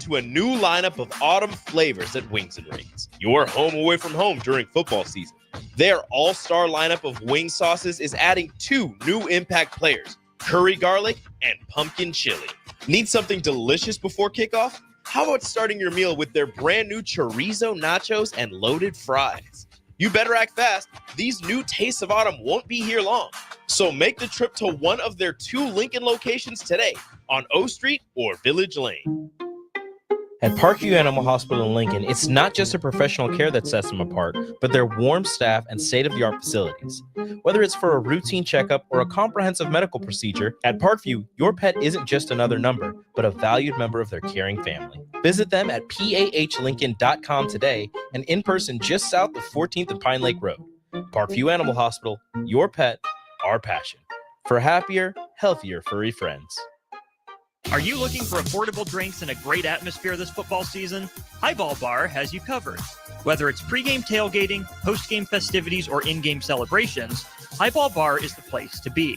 into a new lineup of autumn flavors at Wings and Rings. Your home away from home during football season. Their all-star lineup of wing sauces is adding 2 new impact players, curry garlic and pumpkin chili. Need something delicious before kickoff? How about starting your meal with their brand new chorizo nachos and loaded fries? You better act fast. These new tastes of autumn won't be here long. So make the trip to one of their 2 Lincoln locations today on O Street or Village Lane. At Parkview Animal Hospital in Lincoln, it's not just a professional care that sets them apart, but their warm staff and state-of-the-art facilities. Whether it's for a routine checkup or a comprehensive medical procedure, at Parkview, your pet isn't just another number, but a valued member of their caring family. Visit them at pahlincoln.com today and in person just south of 14th and Pine Lake Road. Parkview Animal Hospital, your pet, our passion. For happier, healthier furry friends. Are you looking for affordable drinks and a great atmosphere this football season? Highball Bar has you covered. Whether it's pregame tailgating, postgame festivities, or in-game celebrations, Highball Bar is the place to be.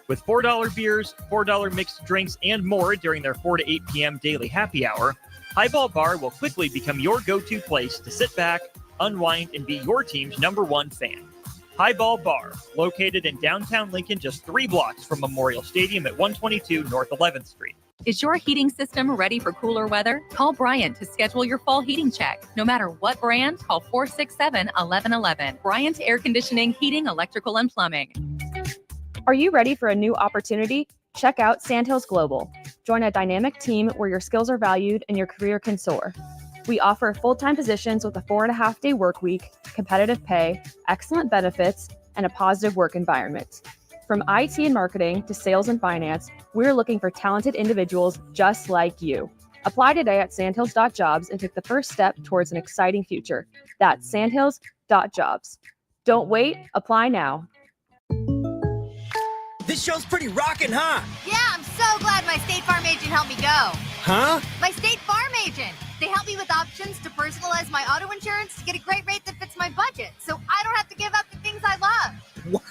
With $4 beers, $4 mixed drinks, and more during their 4 to 8 p.m. daily happy hour, Highball Bar will quickly become your go-to place to sit back, unwind, and be your team's #1 fan. Highball Bar, located in downtown Lincoln, just 3 blocks from Memorial Stadium at 122 North 11th Street. Is your heating system ready for cooler weather? Call Bryant to schedule your fall heating check. No matter what brand, call 467-1111. Bryant Air Conditioning, Heating, Electrical, and Plumbing. Are you ready for a new opportunity? Check out Sandhills Global. Join a dynamic team where your skills are valued and your career can soar. We offer full-time positions with a 4.5-day work week, competitive pay, excellent benefits, and a positive work environment. From IT and marketing to sales and finance, we're looking for talented individuals just like you. Apply today at sandhills.jobs and take the first step towards an exciting future. That's sandhills.jobs. Don't wait, apply now. This show's pretty rockin', huh? Yeah, I'm so glad my State Farm agent helped me go. Huh? My State Farm agent. They help me with options to personalize my auto insurance to get a great rate that fits my budget, so I don't have to give up the things I love.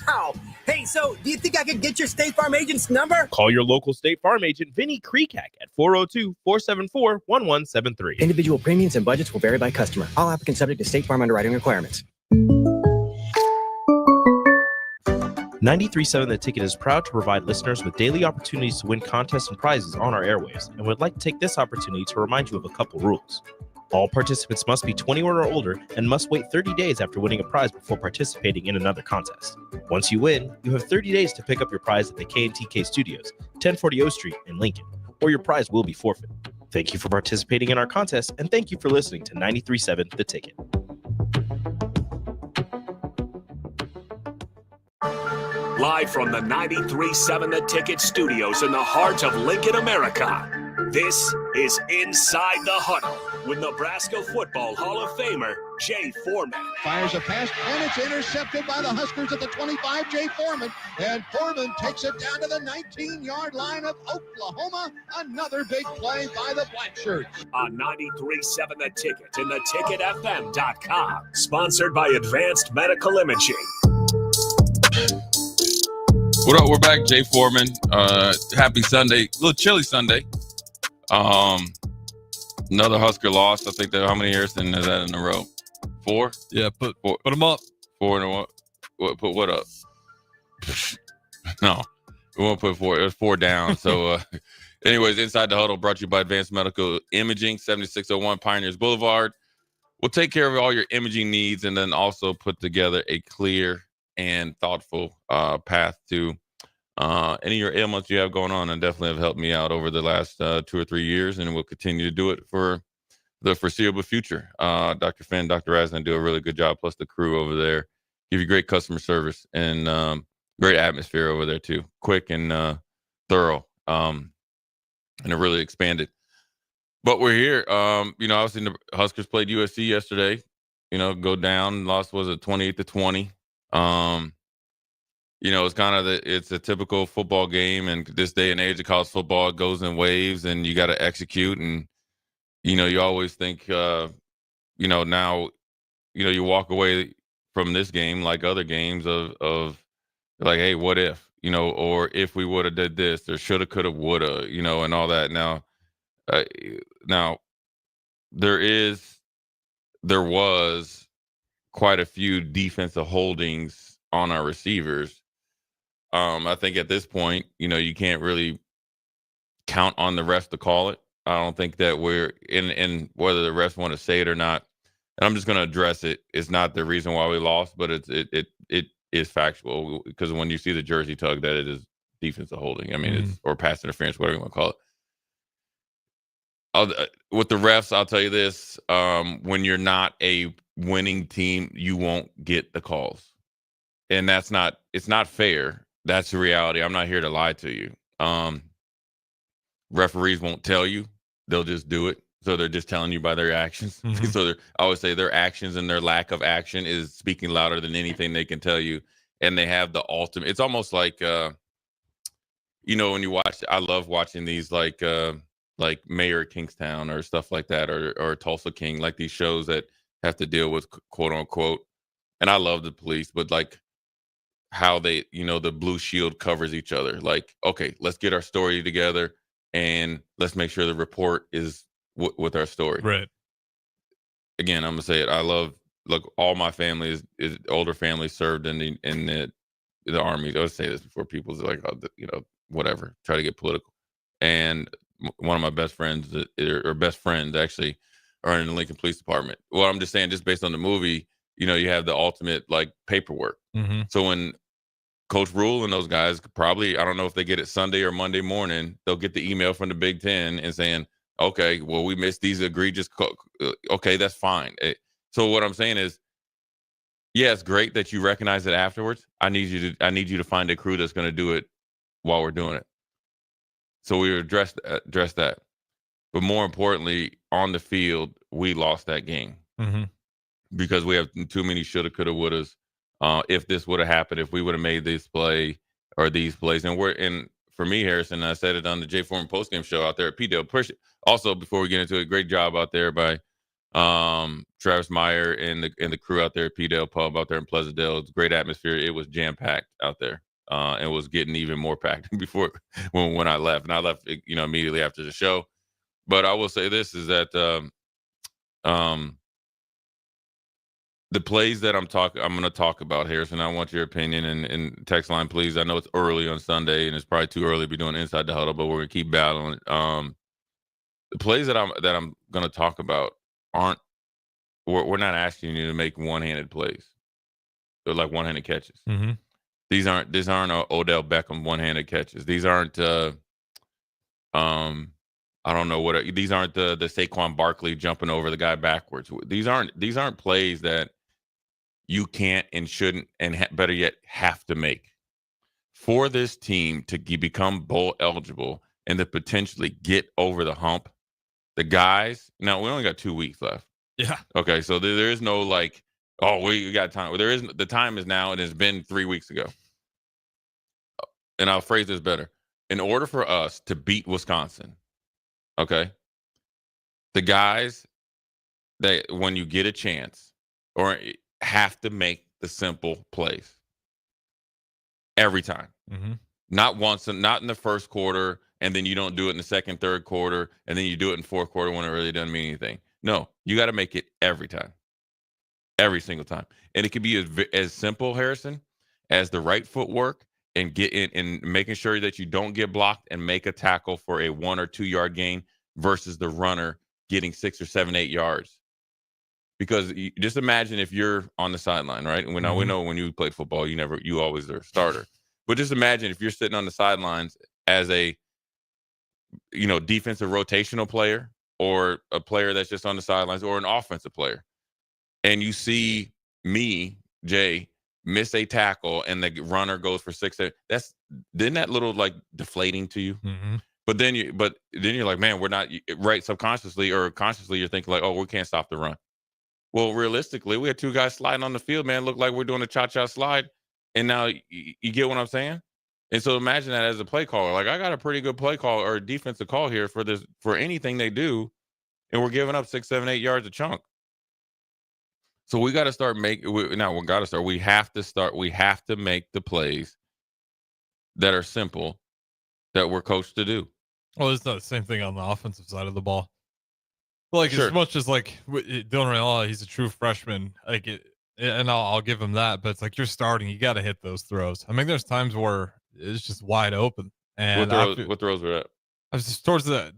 Wow. Hey, so do you think I could get your State Farm agent's number? Call your local State Farm agent, Vinny Kreekak, at 402-474-1173. Individual premiums and budgets will vary by customer. All applicants subject to State Farm underwriting requirements. 93.7 The Ticket is proud to provide listeners with daily opportunities to win contests and prizes on our airwaves, and would like to take this opportunity to remind you of a couple rules. All participants must be 21 or older and must wait 30 days after winning a prize before participating in another contest. Once you win, you have 30 days to pick up your prize at the K&TK Studios, 1040 O Street in Lincoln, or your prize will be forfeited. Thank you for participating in our contest, and thank you for listening to 93.7 The Ticket. Live from the 93.7 The Ticket Studios in the heart of Lincoln, America, this is Inside the Huddle with Nebraska Football Hall of Famer Jay Foreman. Fires a pass, and it's intercepted by the Huskers at the 25, Jay Foreman. And Foreman takes it down to the 19-yard line of Oklahoma. Another big play by the Black Shirts. On 93.7 The Ticket and theticketfm.com. Sponsored by Advanced Medical Imaging. What up? We're back. Jay Foreman. Happy Sunday. A little chilly Sunday. Another Husker loss. I think how many years is that in a row? 4? Yeah, put them up. 4 in a row. Put what up? No, we won't put 4. It was 4 down. So, anyways, Inside the Huddle brought to you by Advanced Medical Imaging, 7601 Pioneers Boulevard. We'll take care of all your imaging needs and then also put together a clear and thoughtful path to any of your ailments you have going on, and definitely have helped me out over the last 2 or 3 years, and will continue to do it for the foreseeable future. Dr. Finn, Dr. Rasnan do a really good job, plus the crew over there give you great customer service and great atmosphere over there too. Quick and thorough, and it really expanded. But we're here. Obviously the Huskers played USC yesterday. Go down, lost, was it 28-20? It's kind of it's a typical football game, and this day and age of college football, it goes in waves, and you got to execute. And you always think, now, you walk away from this game like other games of like, hey, what if, or if we would have did this, or shoulda, coulda, woulda, and all that. Now there was quite a few defensive holdings on our receivers. I think at this point, you can't really count on the refs to call it. I don't think that we're in whether the refs want to say it or not. And I'm just going to address it. It's not the reason why we lost, but it is factual, because when you see the jersey tug, that it is defensive holding. I mean, it's or pass interference, whatever you want to call it. With the refs, I'll tell you this: when you're not a winning team, you won't get the calls, and it's not fair. That's the reality. I'm not here to lie to you. Referees won't tell you; they'll just do it. So they're just telling you by their actions. So I always say their actions and their lack of action is speaking louder than anything they can tell you. And they have the ultimate. It's almost like, when you watch. I love watching these like Mayor of Kingstown or stuff like that, or Tulsa King, like these shows that have to deal with quote unquote. And I love the police, but like how they, the blue shield covers each other. Like, okay, let's get our story together and let's make sure the report is with our story. Right. Again, I'm gonna say it. All my family is older family served in the army. I would say this before people's like, whatever, try to get political. And one of my best friends or best friends actually are in the Lincoln Police Department. Well, I'm just saying, just based on the movie, you have the ultimate like paperwork. So when Coach Rule and those guys probably, I don't know if they get it Sunday or Monday morning, they'll get the email from the Big Ten and saying, okay, well, we missed these egregious. Okay, that's fine. So what I'm saying is, yeah, it's great that you recognize it afterwards. I need you to find a crew that's going to do it while we're doing it. So we address that. But more importantly, on the field, we lost that game because we have too many shoulda, coulda, wouldas. If this would have happened, if we would have made this play or these plays, and for me, Harrison, I said it on the Jay Foreman postgame show out there at P-Dale. Also, before we get into it, great job out there by Travis Meyer and the crew out there at P-Dale Pub out there in Pleasantdale. It's a great atmosphere. It was jam-packed out there. And was getting even more packed before when I left. And I left, immediately after the show. But I will say this is that the plays that I'm going to talk about, Harrison, I want your opinion and text line, please. I know it's early on Sunday and it's probably too early to be doing Inside the Huddle, but we're going to keep battling it. The plays that I'm going to talk about we're not asking you to make one-handed plays. They're like one-handed catches. These aren't Odell Beckham one-handed catches. These aren't I don't know what these aren't the Saquon Barkley jumping over the guy backwards. These aren't plays that you can't and shouldn't and better yet have to make for this team to become bowl eligible and to potentially get over the hump. The guys, now we only got 2 weeks left. Yeah. Okay, so there is no like, oh, we got time. There is, the time is now, and it's been 3 weeks ago. And I'll phrase this better. In order for us to beat Wisconsin, okay, the guys that when you get a chance or have to make the simple plays every time. Not once, not in the first quarter, and then you don't do it in the second, third quarter, and then you do it in fourth quarter when it really doesn't mean anything. No, you got to make it every time, every single time. And it could be as simple, Harrison, as the right footwork and get in and making sure that you don't get blocked and make a tackle for a 1 or 2 yard gain versus the runner getting 6 or 7, 8 yards. Because just imagine if you're on the sideline, right? And we know when you play football, you always are a starter. But just imagine if you're sitting on the sidelines as a, defensive rotational player or a player that's just on the sidelines or an offensive player. And you see me, Jay, miss a tackle and the runner goes for 6. Isn't that little like deflating to you? But then you're like, man, we're not right. Subconsciously or consciously, you're thinking like, oh, we can't stop the run. Well, realistically, we had 2 guys sliding on the field, man. Look like we're doing a cha-cha slide. And now you get what I'm saying? And so imagine that as a play caller. Like, I got a pretty good play call or defensive call here for anything they do. And we're giving up 6, 7, 8 yards a chunk. So we got to start we have to make the plays that are simple that we're coached to do. Well, it's not the same thing on the offensive side of the ball. Like Sure. as much as like Dylan Raiola, he's a true freshman. Like and I'll give him that. But it's like you're starting, you got to hit those throws. I mean, there's times where it's just wide open, and What throws were that? I was just towards the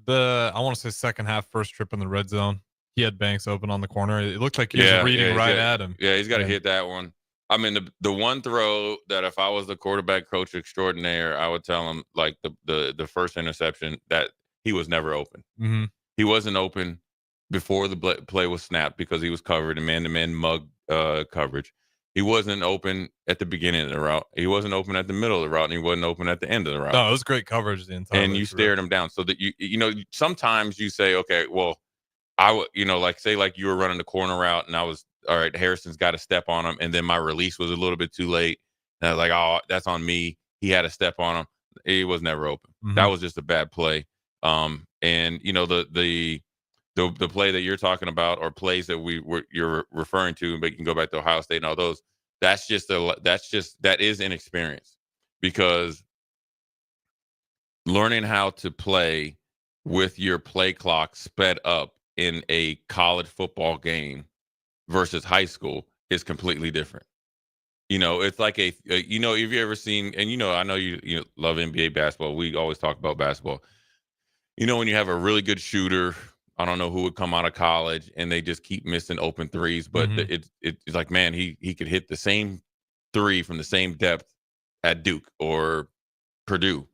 I want to say second half, first trip in the red zone. He had Banks open on the corner. It looked like he was reading right at him. Yeah, he's got to hit that one. I mean, the one throw that if I was the quarterback coach extraordinaire, I would tell him like the first interception that he was never open. Mm-hmm. He wasn't open before the play was snapped because he was covered in man-to-man mug coverage. He wasn't open at the beginning of the route. He wasn't open at the middle of the route, and he wasn't open at the end of the route. No, it was great coverage the entire. And you stared him down, so that you know sometimes you say, okay, well, I would like say like you were running the corner route, and I was all right. Harrison's got to step on him, and then my release was a little bit too late, and I was like, oh, that's on me. He had a step on him. He was never open. Mm-hmm. That was just a bad play. And you know the play that you're talking about, or plays that you're referring to, but you can go back to Ohio State and all those. That is inexperience, because learning how to play with your play clock sped up in a college football game versus high school is completely different. You know, it's like if you ever seen, and I know you love NBA basketball. We always talk about basketball. You know, when you have a really good shooter, I don't know who would come out of college, and they just keep missing open threes, but it's like, man, he could hit the same three from the same depth at Duke or Purdue,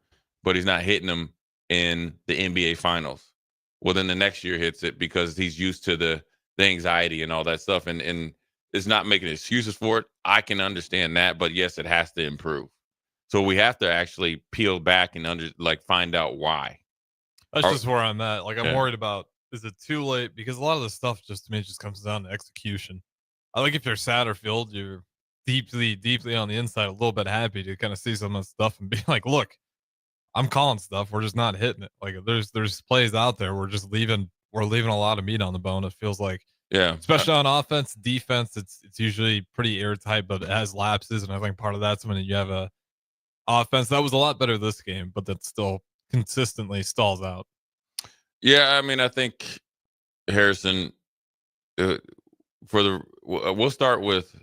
but he's not hitting them in the NBA finals. Well, then the next year hits it because he's used to the anxiety and all that stuff, and it's not making excuses for it. I can understand that, but yes, it has to improve. So we have to actually peel back and find out why. That's just where I'm at. Like, I'm worried about, is it too late? Because a lot of this stuff just, to me, just comes down to execution. I think if you're Satterfield, you're deeply, deeply on the inside, a little bit happy to kind of see some of the stuff and be like, look, I'm calling stuff. We're just not hitting it. Like, there's plays out there. We're leaving a lot of meat on the bone. It feels like, especially on offense, defense, it's usually pretty airtight, but it has lapses. And I think part of that's when you have a offense that was a lot better this game, but that still consistently stalls out. Yeah, I mean, I think Harrison, we'll start with,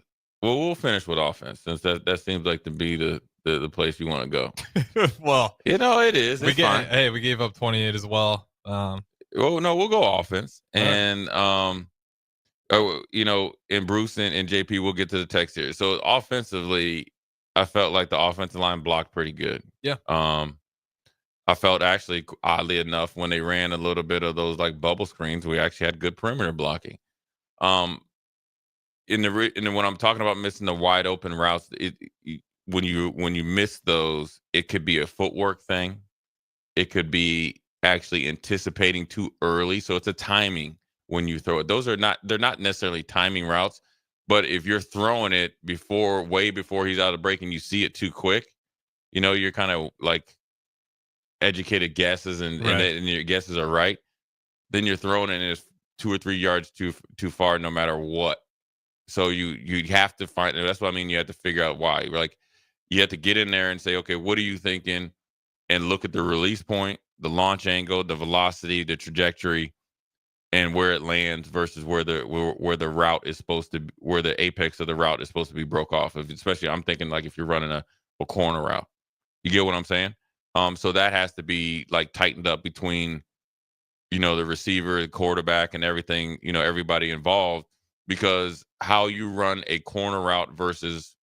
we'll finish with offense, since that seems like to be the place you want to go. Well, it is. We gave up 28 as well. No, we'll go offense, and and Bruce and JP, we'll get to the text here. So offensively, I felt like the offensive line blocked pretty good. Yeah. I felt actually, oddly enough, when they ran a little bit of those like bubble screens, we actually had good perimeter blocking. When I'm talking about missing the wide open routes, when you miss those, it could be a footwork thing. It could be actually anticipating too early. So it's a timing when you throw it. They're not necessarily timing routes, but if you're throwing it way before he's out of break and you see it too quick, you're kind of like educated guesses and your guesses are right. Then you're throwing it and it's 2 or 3 yards too far, no matter what. So you have to find, that's what I mean. You have to figure out why. Like, you have to get in there and say, okay, what are you thinking? And look at the release point, the launch angle, the velocity, the trajectory, and where it lands versus where the route is supposed to be, where the apex of the route is supposed to be broke off of. Especially, I'm thinking like if you're running a corner route. You get what I'm saying? So that has to be like tightened up between, the receiver, the quarterback, and everything, everybody involved, because how you run a corner route versus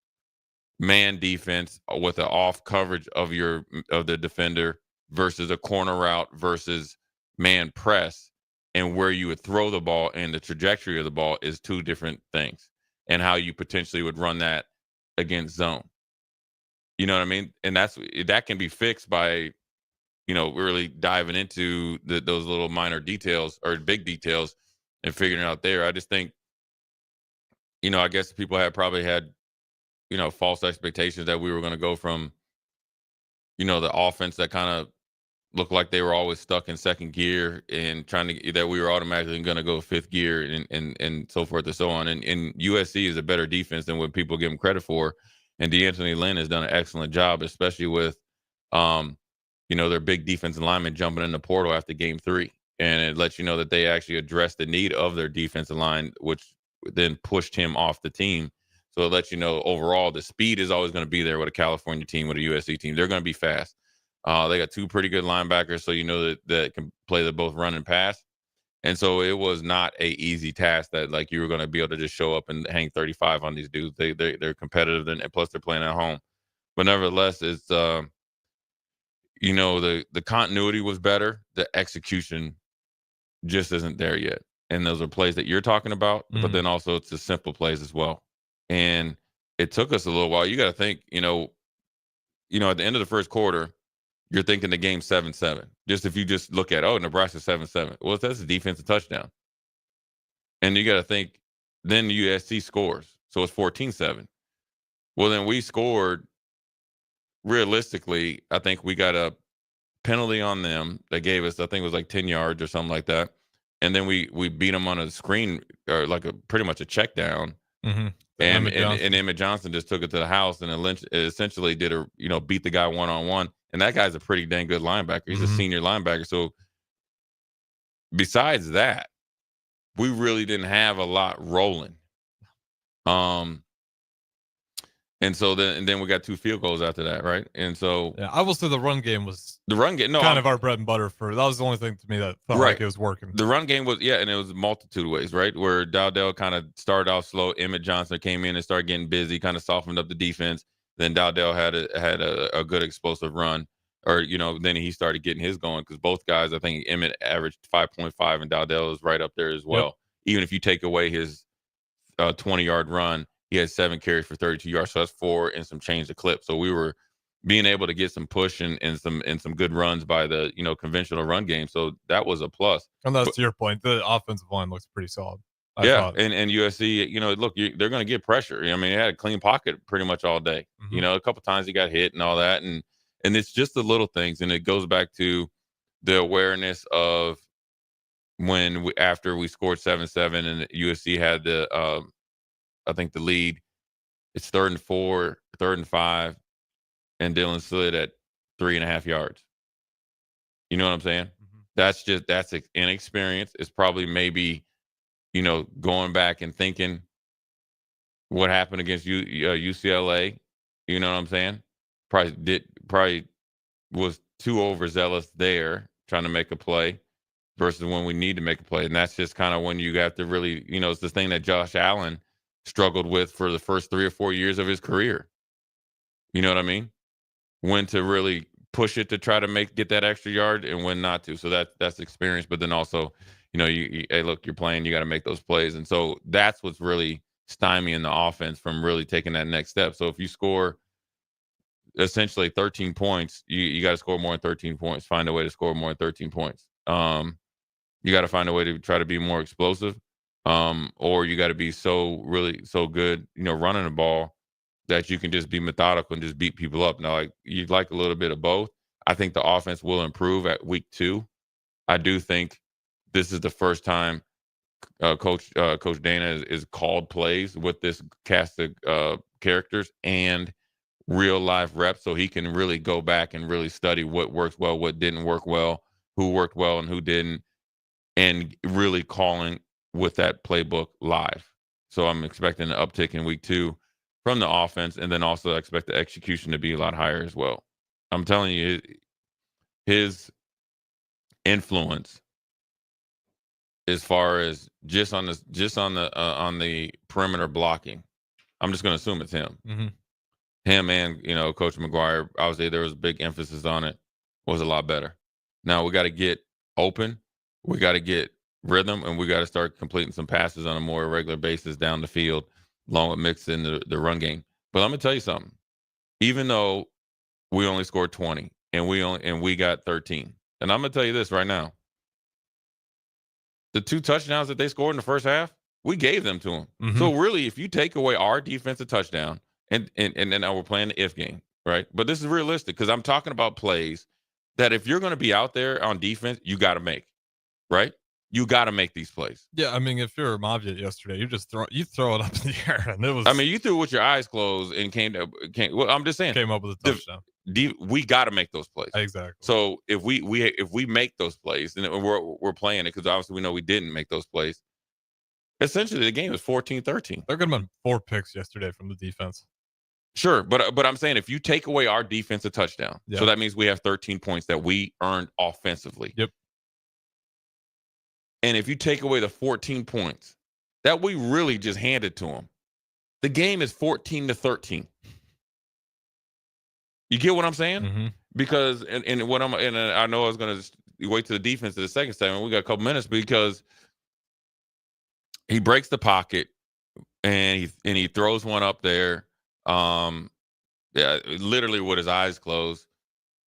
man defense with an off coverage of the defender versus a corner route versus man press, and where you would throw the ball and the trajectory of the ball is two different things, and how you potentially would run that against zone. You know what I mean? And that can be fixed by, really diving into those little minor details or big details and figuring it out there. I just think, I guess people probably had, false expectations that we were going to go from, the offense that kind of looked like they were always stuck in second gear and that we were automatically going to go fifth gear and so forth and so on. And USC is a better defense than what people give them credit for. And DeAnthony Lynn has done an excellent job, especially with, their big defensive lineman jumping in the portal after game 3. And it lets you know that they actually addressed the need of their defensive line, which then pushed him off the team. So it lets you know overall the speed is always going to be there with a California team, with a USC team. They're going to be fast. They got two pretty good linebackers, so you know that can play the both run and pass. And so it was not a easy task that like you were going to be able to just show up and hang 35 on these dudes. They're competitive, and plus they're playing at home. But nevertheless, it's the continuity was better. The execution just isn't there yet. And those are plays that you're talking about, but then also it's the simple plays as well. And it took us a little while. You got to think, at the end of the first quarter, you're thinking the game's 7-7. Just if you just look at, Nebraska 7-7. Well, that's a defensive touchdown. And you got to think, then USC scores. So it's 14-7. Well, then we scored, realistically, I think we got a penalty on them that gave us, I think it was like 10 yards or something like that. And then we beat them on a screen, or like pretty much a check down. Mm-hmm. And Emmett Johnson just took it to the house and essentially did beat the guy one-on-one. And that guy's a pretty dang good linebacker. He's a senior linebacker. So besides that, we really didn't have a lot rolling. And so then we got 2 field goals after that, right? And so I will say the run game was kind of our bread and butter that was the only thing to me that felt like it was working. The run game was, and it was a multitude of ways, right? Where Dowdell kind of started off slow. Emmett Johnson came in and started getting busy, kind of softened up the defense. Then Dowdell had a good explosive run, or then he started getting his going, because both guys, I think Emmett averaged 5.5 and Dowdell is right up there as well. Yep. Even if you take away his 20-yard run, he had 7 carries for 32 yards, so that's 4 and some change the clip. So we were being able to get some push and some good runs by the conventional run game. So that was a plus. And that's to your point. The offensive line looks pretty solid. I thought. And USC, look, they're going to get pressure. I mean, he had a clean pocket pretty much all day. Mm-hmm. A couple times he got hit and all that, and it's just the little things. And it goes back to the awareness of when after we scored 7-7 and USC had the I think the lead, it's 3rd and 4, 3rd and 5, and Dylan slid at 3.5 yards. You know what I'm saying? Mm-hmm. That's inexperience. It's probably maybe, going back and thinking what happened against UCLA. You know what I'm saying? Probably was too overzealous there trying to make a play versus when we need to make a play. And that's just kind of when you have to really, it's the thing that Josh Allen struggled with for the first 3 or 4 years of his career. You know what I mean? When to really push it to try to get that extra yard and when not to. So that's experience. But then also, hey, look, you're playing, you got to make those plays. And so that's what's really stymieing the offense from really taking that next step. So if you score essentially 13 points, you got to score more than 13 points. Find a way to score more than 13 points. You got to find a way to try to be more explosive. Or you got to be so good, running the ball that you can just be methodical and just beat people up. Now, you'd like a little bit of both. I think the offense will improve at week 2. I do think this is the first time Coach Dana is called plays with this cast of characters and real life reps, so he can really go back and really study what works well, what didn't work well, who worked well and who didn't, and really calling with that playbook live. So I'm expecting an uptick in week 2 from the offense, and then also I expect the execution to be a lot higher as well. I'm telling you, his influence as far as just on the perimeter blocking, I'm just going to assume it's him. Mm-hmm. Him and Coach McGuire, obviously there was a big emphasis on it, was a lot better. Now we got to get open, we got to get rhythm, and we got to start completing some passes on a more regular basis down the field, along with mixing the run game. But I'm gonna tell you something. Even though we only scored 20 and we got 13, and I'm gonna tell you this right now: the 2 touchdowns that they scored in the first half, we gave them to them. Mm-hmm. So really, if you take away our defensive touchdown, and now we're playing the if game, right? But this is realistic because I'm talking about plays that if you're going to be out there on defense, you got to make, right? You got to make these plays. Yeah, I mean, if you're a Mobjet yesterday, you throw it up in the air, and it was. I mean, you threw it with your eyes closed and came. Well, I'm just saying, came up with a touchdown. we got to make those plays. Exactly. So if we make those plays, and we're playing it because obviously we know we didn't make those plays. Essentially, the game is 14-13. There could have been 4 picks yesterday from the defense. Sure, but I'm saying if you take away our defensive touchdown, so that means we have 13 points that we earned offensively. Yep. And if you take away the 14 points that we really just handed to them, the game is 14-13. You get what I'm saying? Mm-hmm. Because and I know I was going to wait to the defense to the second segment. We got a couple minutes because he breaks the pocket and he throws one up there. Literally with his eyes closed.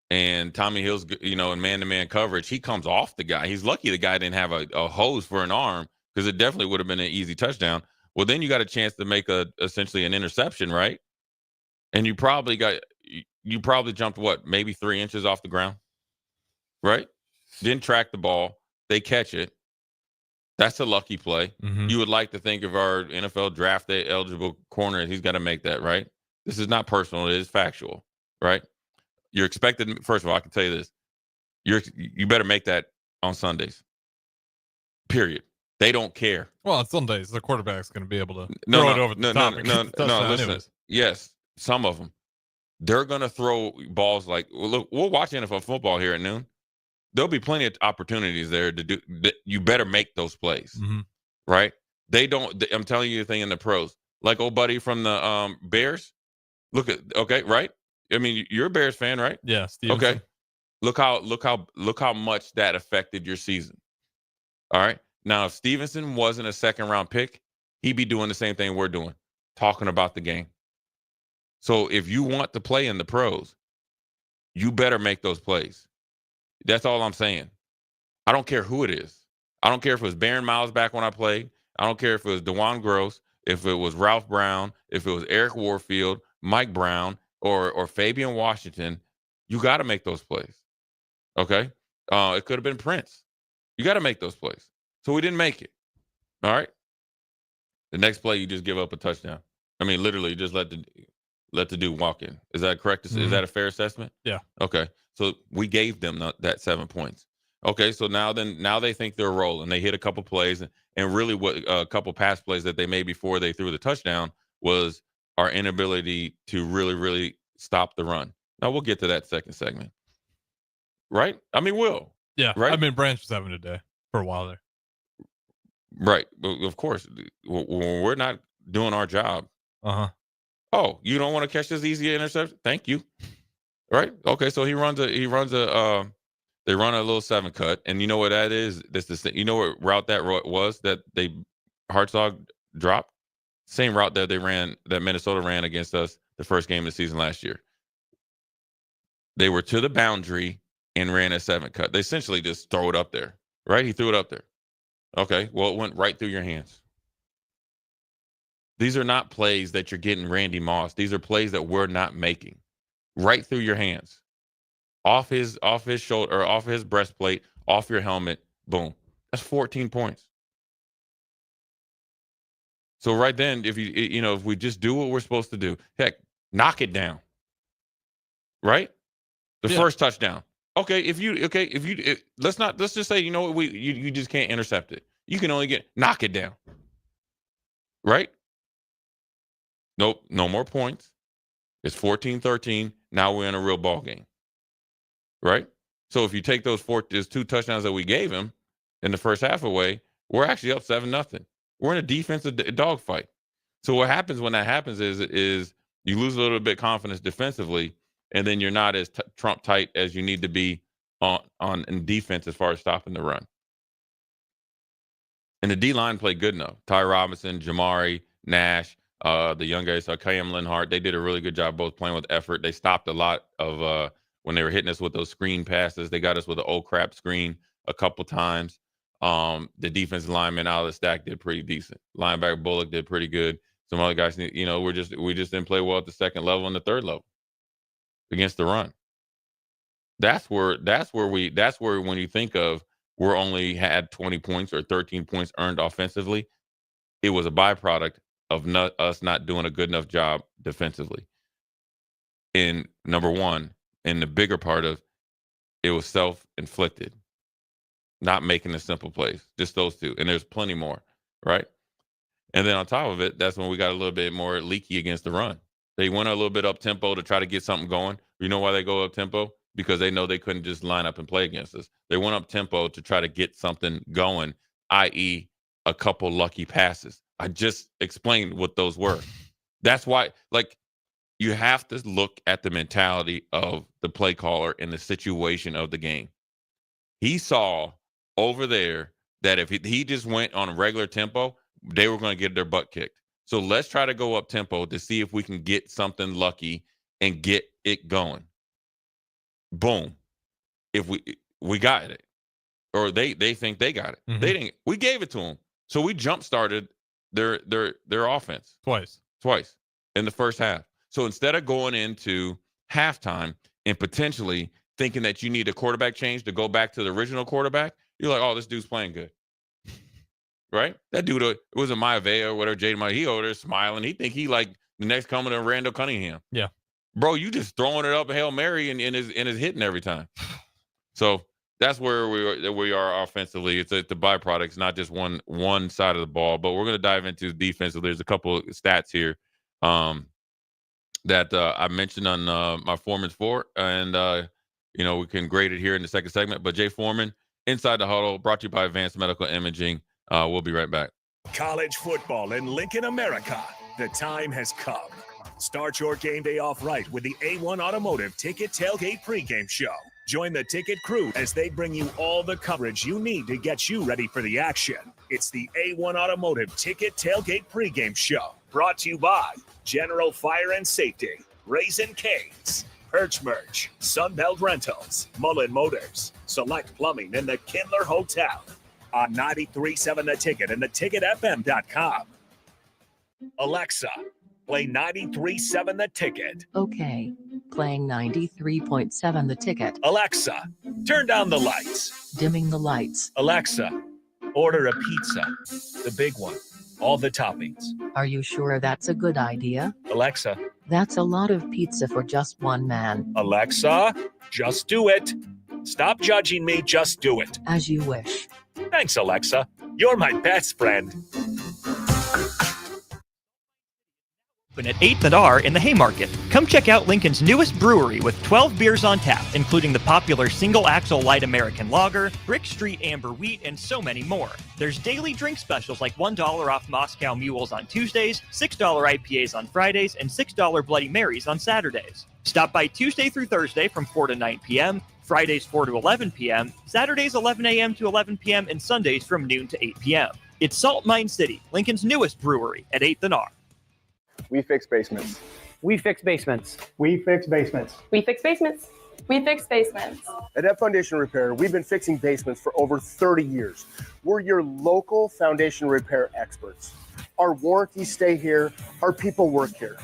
And Tommy Hill's, in man-to-man coverage, he comes off the guy. He's lucky the guy didn't have a hose for an arm because it definitely would have been an easy touchdown. Well, then you got a chance to make essentially an interception, right? And you probably jumped maybe 3 inches off the ground, right? Didn't track the ball. They catch it. That's a lucky play. Mm-hmm. You would like to think of our NFL draft day eligible corner, he's got to make that, right? This is not personal. It is factual, right? You're expected. First of all, I can tell you this: you better make that on Sundays. Period. They don't care. Well, on Sundays, the quarterback's going to be able to throw it over the top. No. Listen, yes, some of them, they're going to throw balls like. Look, we'll watch NFL football here at noon. There'll be plenty of opportunities there to do. You better make those plays, right? They don't. I'm telling you the thing in the pros, like old buddy from the Bears. Right? I mean, you're a Bears fan, right? Yeah, Stevenson. Okay. Look how much that affected your season. All right. Now, if Stevenson wasn't a second-round pick, he'd be doing the same thing we're doing, talking about the game. So if you want to play in the pros, you better make those plays. That's all I'm saying. I don't care who it is. I don't care if it was Baron Miles back when I played. I don't care if it was DeJuan Gross, if it was Ralph Brown, if it was Eric Warfield, Mike Brown, or Fabian Washington. You got to make those plays. Okay? It could have been Prince. You got to make those plays. So we didn't make it. All right? The next play, you just give up a touchdown. I mean, literally, just let the dude walk in. Is that correct? Is that a fair assessment? Yeah. Okay. So we gave them that 7 points. Okay. So now they think they're rolling. They hit a couple plays, and really what a couple pass plays that they made before they threw the touchdown was our inability to really, really stop the run. Now we'll get to that second segment. Right? I mean, we'll. Yeah. Right. I mean, Branch was having a day for a while there. Right. Of course. When we're not doing our job. Uh-huh. Oh, you don't want to catch this easy interception? Thank you. Right? Okay, so they run a little 7 cut, and you know what that is? You know what route that was that Hartzog dropped? Same route that that Minnesota ran against us the first game of the season last year. They were to the boundary and ran a 7 cut. They essentially just throw it up there. Right? He threw it up there. Okay, well, it went right through your hands. These are not plays that you're getting Randy Moss. These are plays that we're not making. Right through your hands. Off his shoulder, or off his breastplate, off your helmet, boom. That's 14 points. So right then, if we just do what we're supposed to do, heck, knock it down. Right? The first touchdown. Okay, let's just say, you just can't intercept it. You can only knock it down. Right? Nope, no more points. It's 14-13. Now we're in a real ball game. Right? So if you take those 2 touchdowns that we gave him in the first half away, we're actually up 7-0. We're in a defensive dogfight. So what happens when that happens is you lose a little bit of confidence defensively, and then you're not as Trump tight as you need to be in defense as far as stopping the run. And the D-line played good enough. Ty Robinson, Jamari, Nash, the young guys, Cam Linhart, they did a really good job both playing with effort. They stopped a lot of when they were hitting us with those screen passes. They got us with an old crap screen a couple times. The defensive lineman out of the stack did pretty decent. Linebacker Bullock did pretty good. Some other guys, we just didn't play well at the second level and the third level against the run. That's where when you think of we're only had 20 points or 13 points earned offensively, it was a byproduct of us not doing a good enough job defensively. In number one, And the bigger part of it was self-inflicted, not making the simple plays, just those two. And there's plenty more, right? And then on top of it, that's when we got a little bit more leaky against the run. They went a little bit up-tempo to try to get something going. You know why they go up-tempo? Because they know they couldn't just line up and play against us. They went up-tempo to try to get something going, i.e. a couple lucky passes. I just explained what those were. That's why, like, you have to look at the mentality of the play caller and the situation of the game. He saw over there that if he just went on a regular tempo, they were going to get their butt kicked. So let's try to go up tempo to see if we can get something lucky and get it going. Boom. If we got it, or they think they got it. Mm-hmm. They didn't. We gave it to them. So we jump started their offense twice in the first half. So instead of going into halftime and potentially thinking that you need a quarterback change to go back to the original quarterback, you're like, oh, this dude's playing good. Right? That dude, it was a Maivea or whatever, Jaden Maivea, he over there smiling. He think he like the next coming to Randall Cunningham. Yeah. Bro, you just throwing it up a Hail Mary and is hitting every time. So that's where we are offensively. It's the byproduct. It's not just one side of the ball, but we're going to dive into defensively. There's a couple of stats here that I mentioned on my Foreman's 4, and we can grade it here in the second segment. But Jay Foreman, Inside the Huddle, brought to you by Advanced Medical Imaging. We'll be right back. College football in Lincoln, America. The time has come. Start your game day off right with the A1 Automotive Ticket Tailgate pregame show. Join the ticket crew as they bring you all the coverage you need to get you ready for the action. It's the A1 Automotive Ticket Tailgate pregame show. Brought to you by General Fire and Safety, Raisin Canes, Perch Merch, Sunbelt Rentals, Mullen Motors, Select Plumbing, and the Kindler Hotel. On 93.7 The Ticket and theticketfm.com. Alexa, play 93.7 The Ticket. Okay, playing 93.7 The Ticket. Alexa, turn down the lights. Dimming the lights. Alexa, order a pizza, the big one, all the toppings. Are you sure that's a good idea? Alexa, that's a lot of pizza for just one man. Alexa, just do it. Stop judging me, just do it. As you wish. Thanks, Alexa. You're my best friend. Open at 8th and R in the Haymarket. Come check out Lincoln's newest brewery with 12 beers on tap, including the popular Single Axle Light American Lager, Brick Street Amber Wheat, and so many more. There's daily drink specials like $1 off Moscow Mules on Tuesdays, $6 IPAs on Fridays, and $6 Bloody Marys on Saturdays. Stop by Tuesday through Thursday from 4 to 9 p.m., Fridays 4 to 11 p.m., Saturdays 11 a.m. to 11 p.m., and Sundays from noon to 8 p.m. It's Salt Mine City, Lincoln's newest brewery at 8th and R. We fix basements. We fix basements. We fix basements. We fix basements. We fix basements. At F Foundation Repair, we've been fixing basements for over 30 years. We're your local foundation repair experts. Our warranties stay here. Our people work here.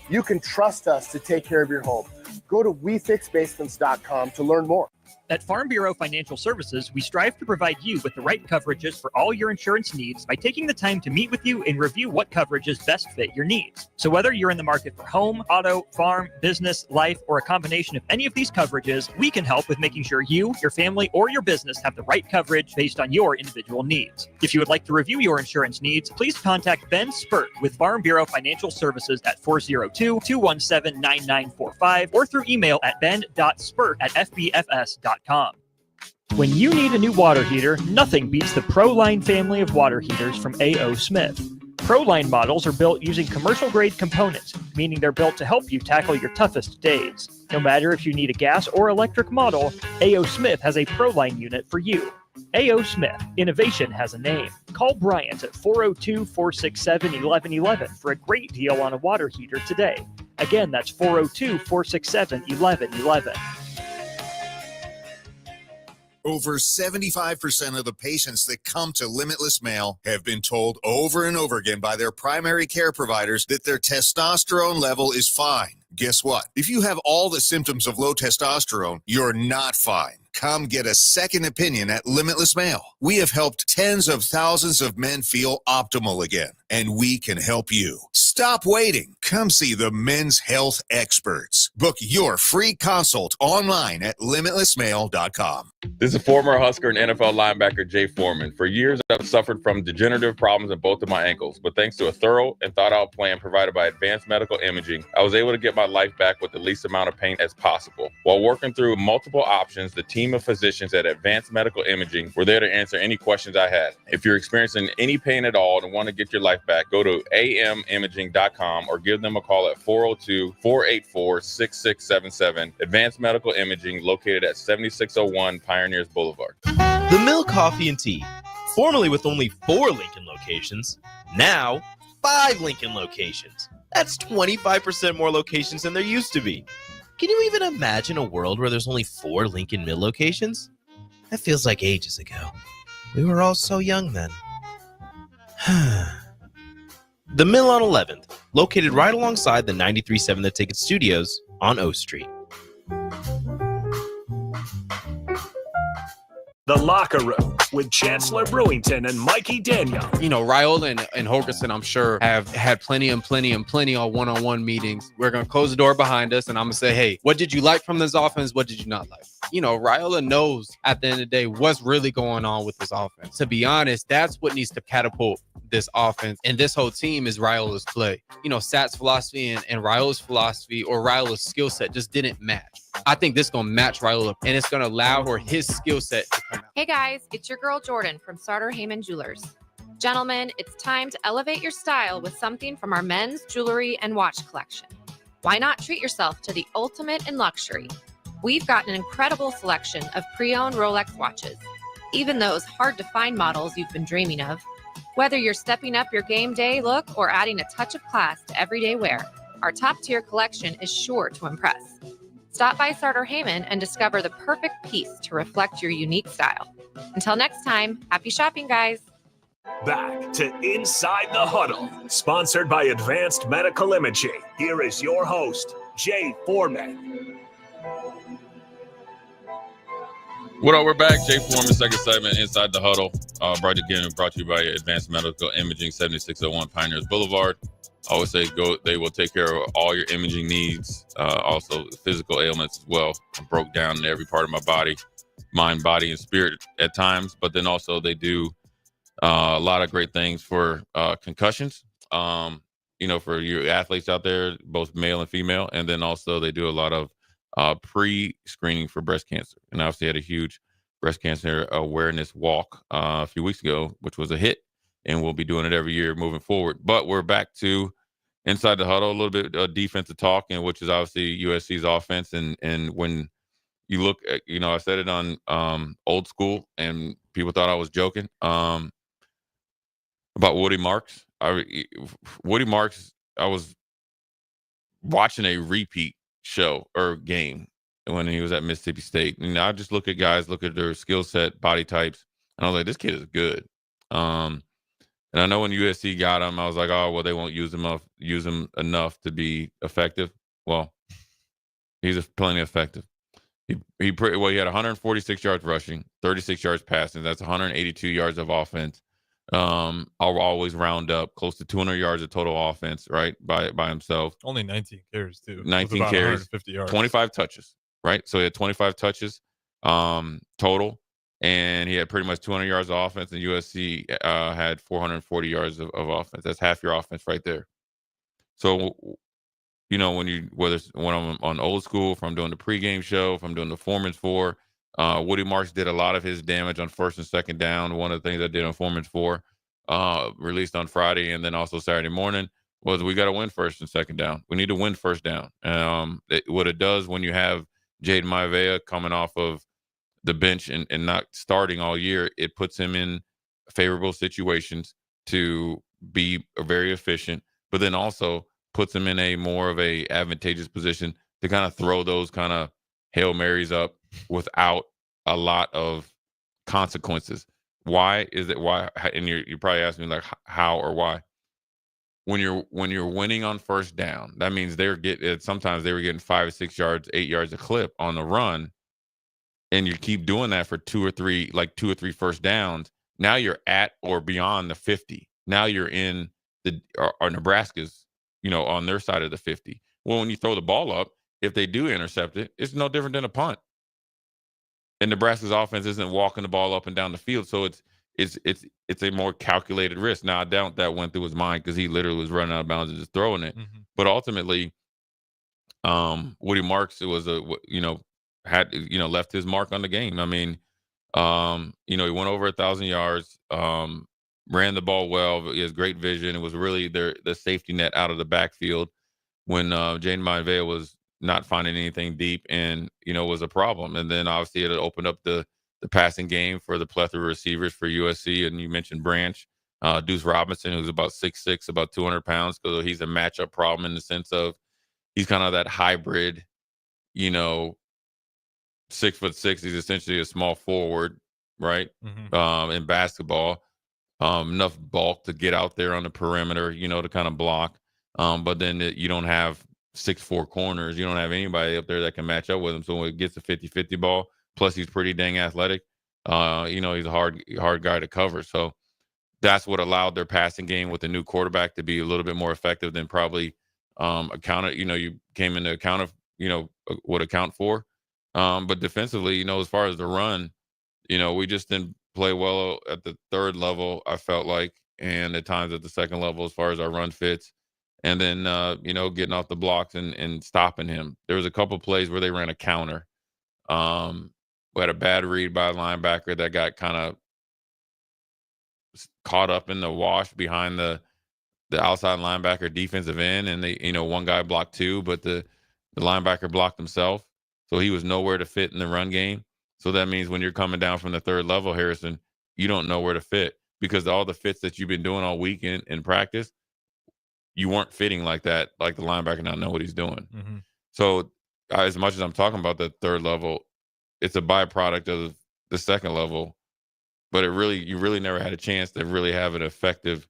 You can trust us to take care of your home. Go to wefixbasements.com to learn more. At Farm Bureau Financial Services, we strive to provide you with the right coverages for all your insurance needs by taking the time to meet with you and review what coverages best fit your needs. So whether you're in the market for home, auto, farm, business, life, or a combination of any of these coverages, we can help with making sure you, your family, or your business have the right coverage based on your individual needs. If you would like to review your insurance needs, please contact Ben Spurt with Farm Bureau Financial Services at 402-217-9945 or through email at ben.spurt@fbfs.com. When you need a new water heater, nothing beats the ProLine family of water heaters from A.O. Smith. ProLine models are built using commercial-grade components, meaning they're built to help you tackle your toughest days. No matter if you need a gas or electric model, A.O. Smith has a ProLine unit for you. A.O. Smith, innovation has a name. Call Bryant at 402-467-1111 for a great deal on a water heater today. Again, that's 402-467-1111. Over 75% of the patients that come to Limitless Male have been told over and over again by their primary care providers that their testosterone level is fine. Guess what? If you have all the symptoms of low testosterone, you're not fine. Come get a second opinion at Limitless Male. We have helped tens of thousands of men feel optimal again, and we can help you. Stop waiting. Come see the men's health experts. Book your free consult online at limitlessmail.com. This is former Husker and NFL linebacker Jay Foreman. For years, I've suffered from degenerative problems in both of my ankles, but thanks to a thorough and thought-out plan provided by Advanced Medical Imaging, I was able to get my life back with the least amount of pain as possible. While working through multiple options, the team of physicians at Advanced Medical Imaging were there to answer any questions I had. If you're experiencing any pain at all and want to get your life back, go to amimaging.com or give them a call at 402-484-6677. Advanced Medical Imaging, located at 7601 Pioneers Boulevard. The Mill Coffee and Tea, formerly with only 4 Lincoln locations, now 5 Lincoln locations. That's 25% more locations than there used to be. Can you even imagine a world where there's only 4 Lincoln Mill locations? That feels like ages ago. We were all so young then. The Mill on 11th, located right alongside the 93.7 The Ticket Studios on O Street. The Locker Room with Chancellor Brewington and Mikey Daniel. You know, Raiola and Holgerson, I'm sure, have had plenty on one-on-one meetings. We're going to close the door behind us, and I'm going to say, hey, what did you like from this offense? What did you not like? You know, Raiola knows at the end of the day what's really going on with this offense. To be honest, that's what needs to catapult this offense. And this whole team is Raiola's play. You know, Sat's philosophy and Raiola's philosophy or Raiola's skill set just didn't match. I think this is going to match Raiola, and it's going to allow for his skill set to come out. Hey guys, it's your girl Jordan from Sartor Heyman Jewelers. Gentlemen, it's time to elevate your style with something from our men's jewelry and watch collection. Why not treat yourself to the ultimate in luxury? We've got an incredible selection of pre-owned Rolex watches, even those hard-to-find models you've been dreaming of. Whether you're stepping up your game day look or adding a touch of class to everyday wear, our top-tier collection is sure to impress. Stop by Sartor Heyman and discover the perfect piece to reflect your unique style. Until next time, happy shopping, guys. Back to Inside the Huddle, sponsored by Advanced Medical Imaging. Here is your host, Jay Foreman. What up? We're back. Jay Foreman, second segment, Inside the Huddle. Brought to you by Advanced Medical Imaging, 7601 Pioneers Boulevard. I always say they will take care of all your imaging needs, also physical ailments as well. I'm broke down in every part of my body, mind, body, and spirit at times, but then also they do a lot of great things for concussions, you know, for your athletes out there, both male and female. And then also they do a lot of pre-screening for breast cancer. And obviously had a huge breast cancer awareness walk a few weeks ago, which was a hit. And we'll be doing it every year moving forward. But we're back to Inside the Huddle, a little bit of defensive talk, and which is obviously USC's offense. And when you look at, you know, I said it on Old School, and people thought I was joking about Woody Marks. Woody Marks, I was watching a repeat show or game when he was at Mississippi State. And I just look at guys, look at their skill set, body types, and I was like, this kid is good. And I know when USC got him, I was like, oh, well, they won't use him enough to be effective. Well, he's plenty effective. He had 146 yards rushing, 36 yards passing. That's 182 yards of offense. I'll always round up close to 200 yards of total offense, right, by himself. Only 19 carries, too. 19 carries, 150 yards. 25 touches, right? So he had 25 touches total. And he had pretty much 200 yards of offense, and USC had 440 yards of offense. That's half your offense right there. So, you know, when I'm on Old School, if I'm doing the pregame show, if I'm doing the Foreman's 4, Woody Marks did a lot of his damage on first and second down. One of the things I did on Foreman's 4, released on Friday and then also Saturday morning, was we got to win first and second down. We need to win first down. What it does when you have Jaden Maivea coming off of the bench and not starting all year, it puts him in favorable situations to be very efficient, but then also puts him in a more of a advantageous position to kind of throw those kind of Hail Marys up without a lot of consequences. Why is it? Why? And you're probably asking me like how or why. When you're winning on first down, that means sometimes they were getting 5 or 6 yards, 8 yards a clip on the run. And you keep doing that for 2 or 3 first downs. Now you're at or beyond the 50. Now you're in or Nebraska's on their side of the 50. Well, when you throw the ball up, if they do intercept it, it's no different than a punt. And Nebraska's offense isn't walking the ball up and down the field, so it's a more calculated risk. Now, I doubt that went through his mind because he literally was running out of bounds and just throwing it. Mm-hmm. But ultimately, Woody Marks left his mark on the game. I mean, he went over 1,000 yards, ran the ball well. He has great vision. It was really the safety net out of the backfield when Jaden Maivea was not finding anything deep and, was a problem. And then obviously it opened up the passing game for the plethora of receivers for USC. And you mentioned Branch, Deuce Robinson, who's about 6'6", about 200 pounds. So he's a matchup problem in the sense of he's kind of that hybrid, 6'6". He's essentially a small forward, right? Mm-hmm. In basketball, enough bulk to get out there on the perimeter, to kind of block. But then you don't have 6'4" corners. You don't have anybody up there that can match up with him. So when it gets a 50-50 ball, plus he's pretty dang athletic, he's a hard guy to cover. So that's what allowed their passing game with the new quarterback to be a little bit more effective than probably you came into account of, would account for. But defensively, as far as the run, we just didn't play well at the third level, I felt like, and at times at the second level as far as our run fits. And then, getting off the blocks and stopping him. There was a couple plays where they ran a counter. We had a bad read by a linebacker that got kind of caught up in the wash behind the outside linebacker defensive end. And they, one guy blocked two, but the linebacker blocked himself. So he was nowhere to fit in the run game. So that means when you're coming down from the third level, Harrison, you don't know where to fit because all the fits that you've been doing all week in practice, you weren't fitting like that, like the linebacker not know what he's doing. Mm-hmm. So as much as I'm talking about the third level, it's a byproduct of the second level, but you really never had a chance to really have an effective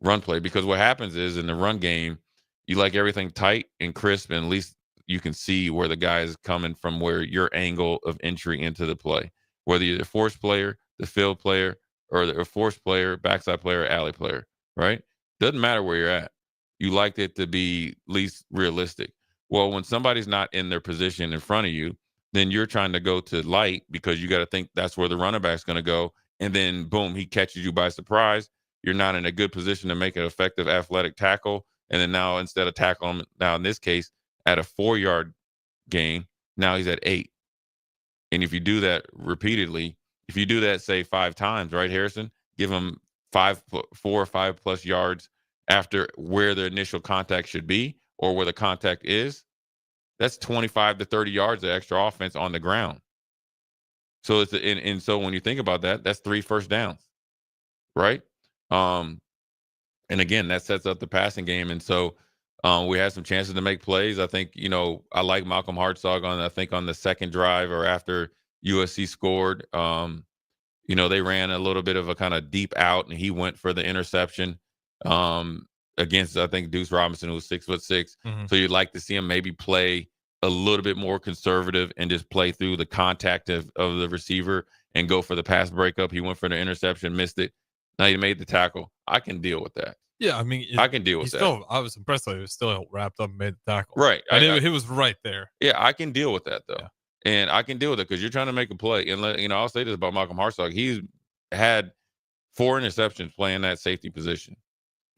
run play because what happens is in the run game, you like everything tight and crisp, and at least you can see where the guy is coming from, where your angle of entry into the play, whether you're the force player, the field player, or the force player, backside player, alley player, right? Doesn't matter where you're at. You liked it to be least realistic. Well, when somebody's not in their position in front of you, then you're trying to go to light because you got to think that's where the running back's going to go. And then, boom, he catches you by surprise. You're not in a good position to make an effective athletic tackle. And then now instead of tackling him, now in this case, at a 4-yard gain, now he's at 8. And if you do that repeatedly, if you do that, say 5 times, right, Harrison, give him 4 or 5 plus yards after where the initial contact should be or where the contact is, that's 25 to 30 yards of extra offense on the ground. So and so when you think about that, that's 3 first downs, right? And again, that sets up the passing game. And so we had some chances to make plays. I think, I like Malcolm Hartzog on the second drive or after USC scored. They ran a little bit of a kind of deep out and he went for the interception. Against, I think, Deuce Robinson, who was 6'6". Mm-hmm. So you'd like to see him maybe play a little bit more conservative and just play through the contact of the receiver and go for the pass breakup. He went for the interception, missed it. Now he made the tackle. I can deal with that. Yeah, I mean, I can deal with that. I was impressed that he was still wrapped up and made the tackle. Right. He was right there. Yeah, I can deal with that, though. Yeah. And I can deal with it because you're trying to make a play. And, I'll say this about Malcolm Hartzog. He's had 4 interceptions playing that safety position.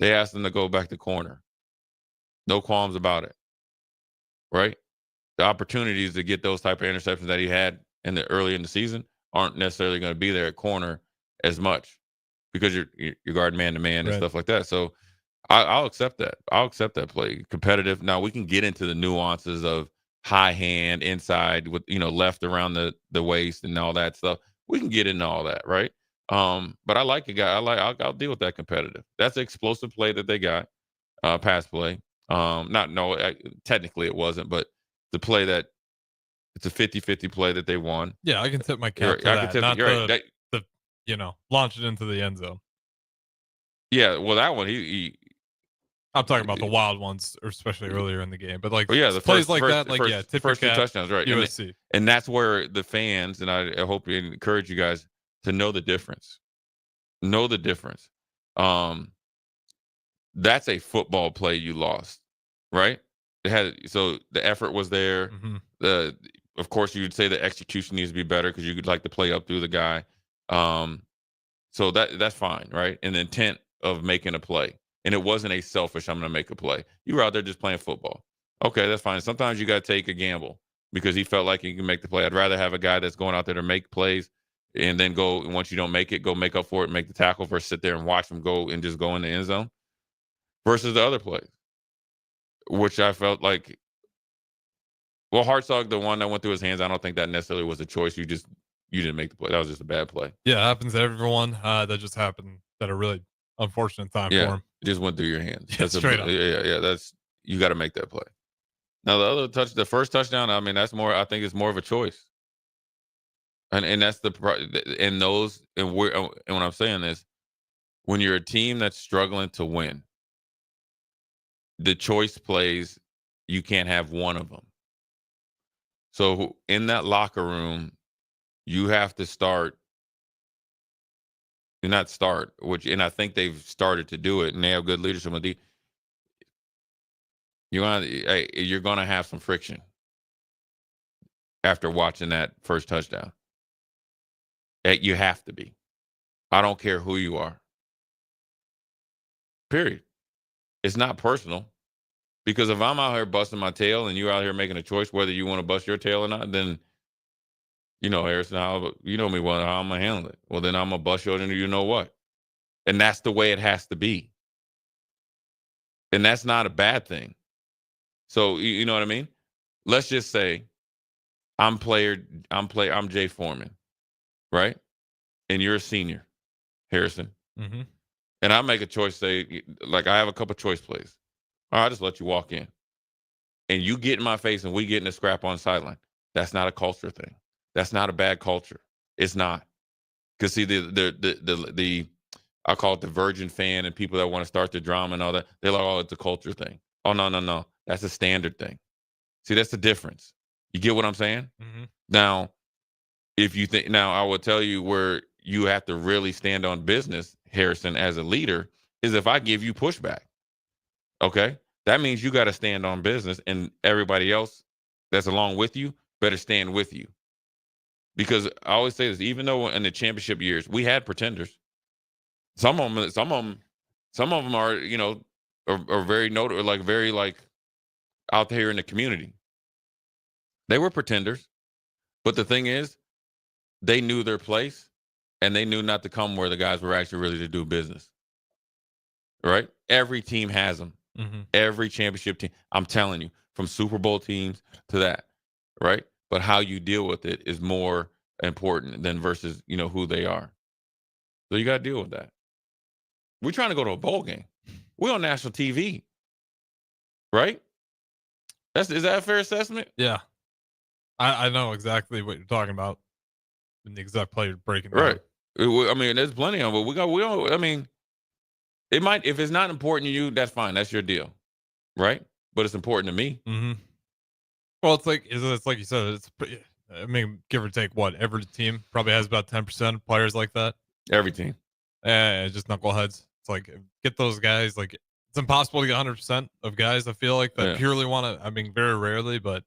They asked him to go back to corner. No qualms about it, right? The opportunities to get those type of interceptions that he had early in the season aren't necessarily going to be there at corner as much because you're guarding man to man and stuff like that. So I'll accept that. I'll accept that play. Competitive. Now we can get into the nuances of high hand, inside with left around the waist and all that stuff. We can get into all that, right? But I like a guy. I'll deal with that competitive. That's the explosive play that they got, pass play. Technically it wasn't, but the play that it's a 50-50 play that they won. Yeah, I can tip my cap for that. Not launch it into the end zone. Yeah, well, that one I'm talking about the wild ones, especially earlier in the game. But the plays first, like that, tip first your 2 cap, touchdowns, right? USC. And that's where the fans, and I hope you encourage you guys to know the difference. Know the difference. That's a football play you lost. right? So the effort was there. Of course, you'd say the execution needs to be better because you could like to play up through the guy. So that's fine, right? And the intent of making a play. And it wasn't a selfish, I'm going to make a play. You were out there just playing football. Okay, that's fine. Sometimes you got to take a gamble because he felt like he can make the play. I'd rather have a guy that's going out there to make plays and then go, and once you don't make it, go make up for it, make the tackle versus sit there and watch him go and just go in the end zone versus the other plays, which I felt like, well, Hartzog, the one that went through his hands, I don't think that necessarily was a choice. You didn't make the play. That was just a bad play. Yeah, it happens to everyone. That just happened at a really unfortunate time for him. It just went through your hands. Yeah, straight up. Yeah. That's, you got to make that play. Now the first touchdown, I mean, that's more. I think it's more of a choice. And that's and what I'm saying is, when you're a team that's struggling to win, the choice plays, you can't have one of them. So in that locker room, you have to and I think they've started to do it, and they have good leadership. You're gonna have some friction after watching that first touchdown. You have to be. I don't care who you are. Period. It's not personal. Because if I'm out here busting my tail and you're out here making a choice whether you want to bust your tail or not, then, Harrison, you know me well, how I'm going to handle it. Well, then I'm going to bust yours into you know what. And that's the way it has to be. And that's not a bad thing. So, you know what I mean? Let's just say I'm Jay Foreman, right? And you're a senior, Harrison. Mm-hmm. And I make a choice, say, like I have a couple choice plays. All right, I'll just let you walk in. And you get in my face and we get in a scrap on the sideline. That's not a culture thing. That's not a bad culture. It's not. Because see, the I call it the virgin fan and people that want to start the drama and all that, they're like, oh, it's a culture thing. Oh, no. That's a standard thing. See, that's the difference. You get what I'm saying? Mm-hmm. Now, I will tell you where you have to really stand on business, Harrison, as a leader, is if I give you pushback. Okay? That means you got to stand on business, and everybody else that's along with you better stand with you. Because I always say this, even though in the championship years we had pretenders, some of them are, are very notable, like very like out there in the community. They were pretenders, but the thing is, they knew their place, and they knew not to come where the guys were actually ready to do business. Right? Every team has them. Mm-hmm. Every championship team. I'm telling you, from Super Bowl teams to that. Right? But how you deal with it is more important than versus, who they are. So you got to deal with that. We're trying to go to a bowl game. We're on national TV. Right? Is that a fair assessment? Yeah. I know exactly what you're talking about. The exact play you're breaking down. Right. I mean, there's plenty of it. It might, if it's not important to you, that's fine. That's your deal. Right? But it's important to me. Mm-hmm. Well, it's like you said, give or take what? Every team probably has about 10% of players like that. Every team. Just knuckleheads. It's like, get those guys. Like, it's impossible to get 100% of guys, I feel like, that purely want to, very rarely, but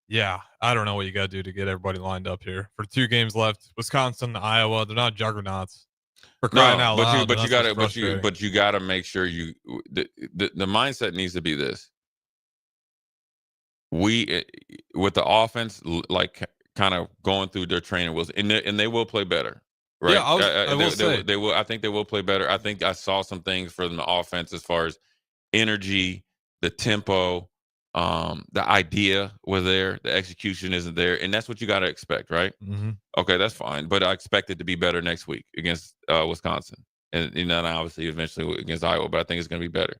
yeah, I don't know what you got to do to get everybody lined up here. For 2 games left, Wisconsin, Iowa, they're not juggernauts. For crying out loud. But you got to make sure the mindset needs to be this. We, with the offense, like kind of going through their training wheels, and they will play better. Right? Yeah, I will say. They will. I think they will play better. I think I saw some things from the offense as far as energy, the tempo, the idea was there, the execution isn't there, and that's what you got to expect, right? Mm-hmm. Okay, that's fine, but I expect it to be better next week against Wisconsin, and obviously eventually against Iowa, but I think it's going to be better.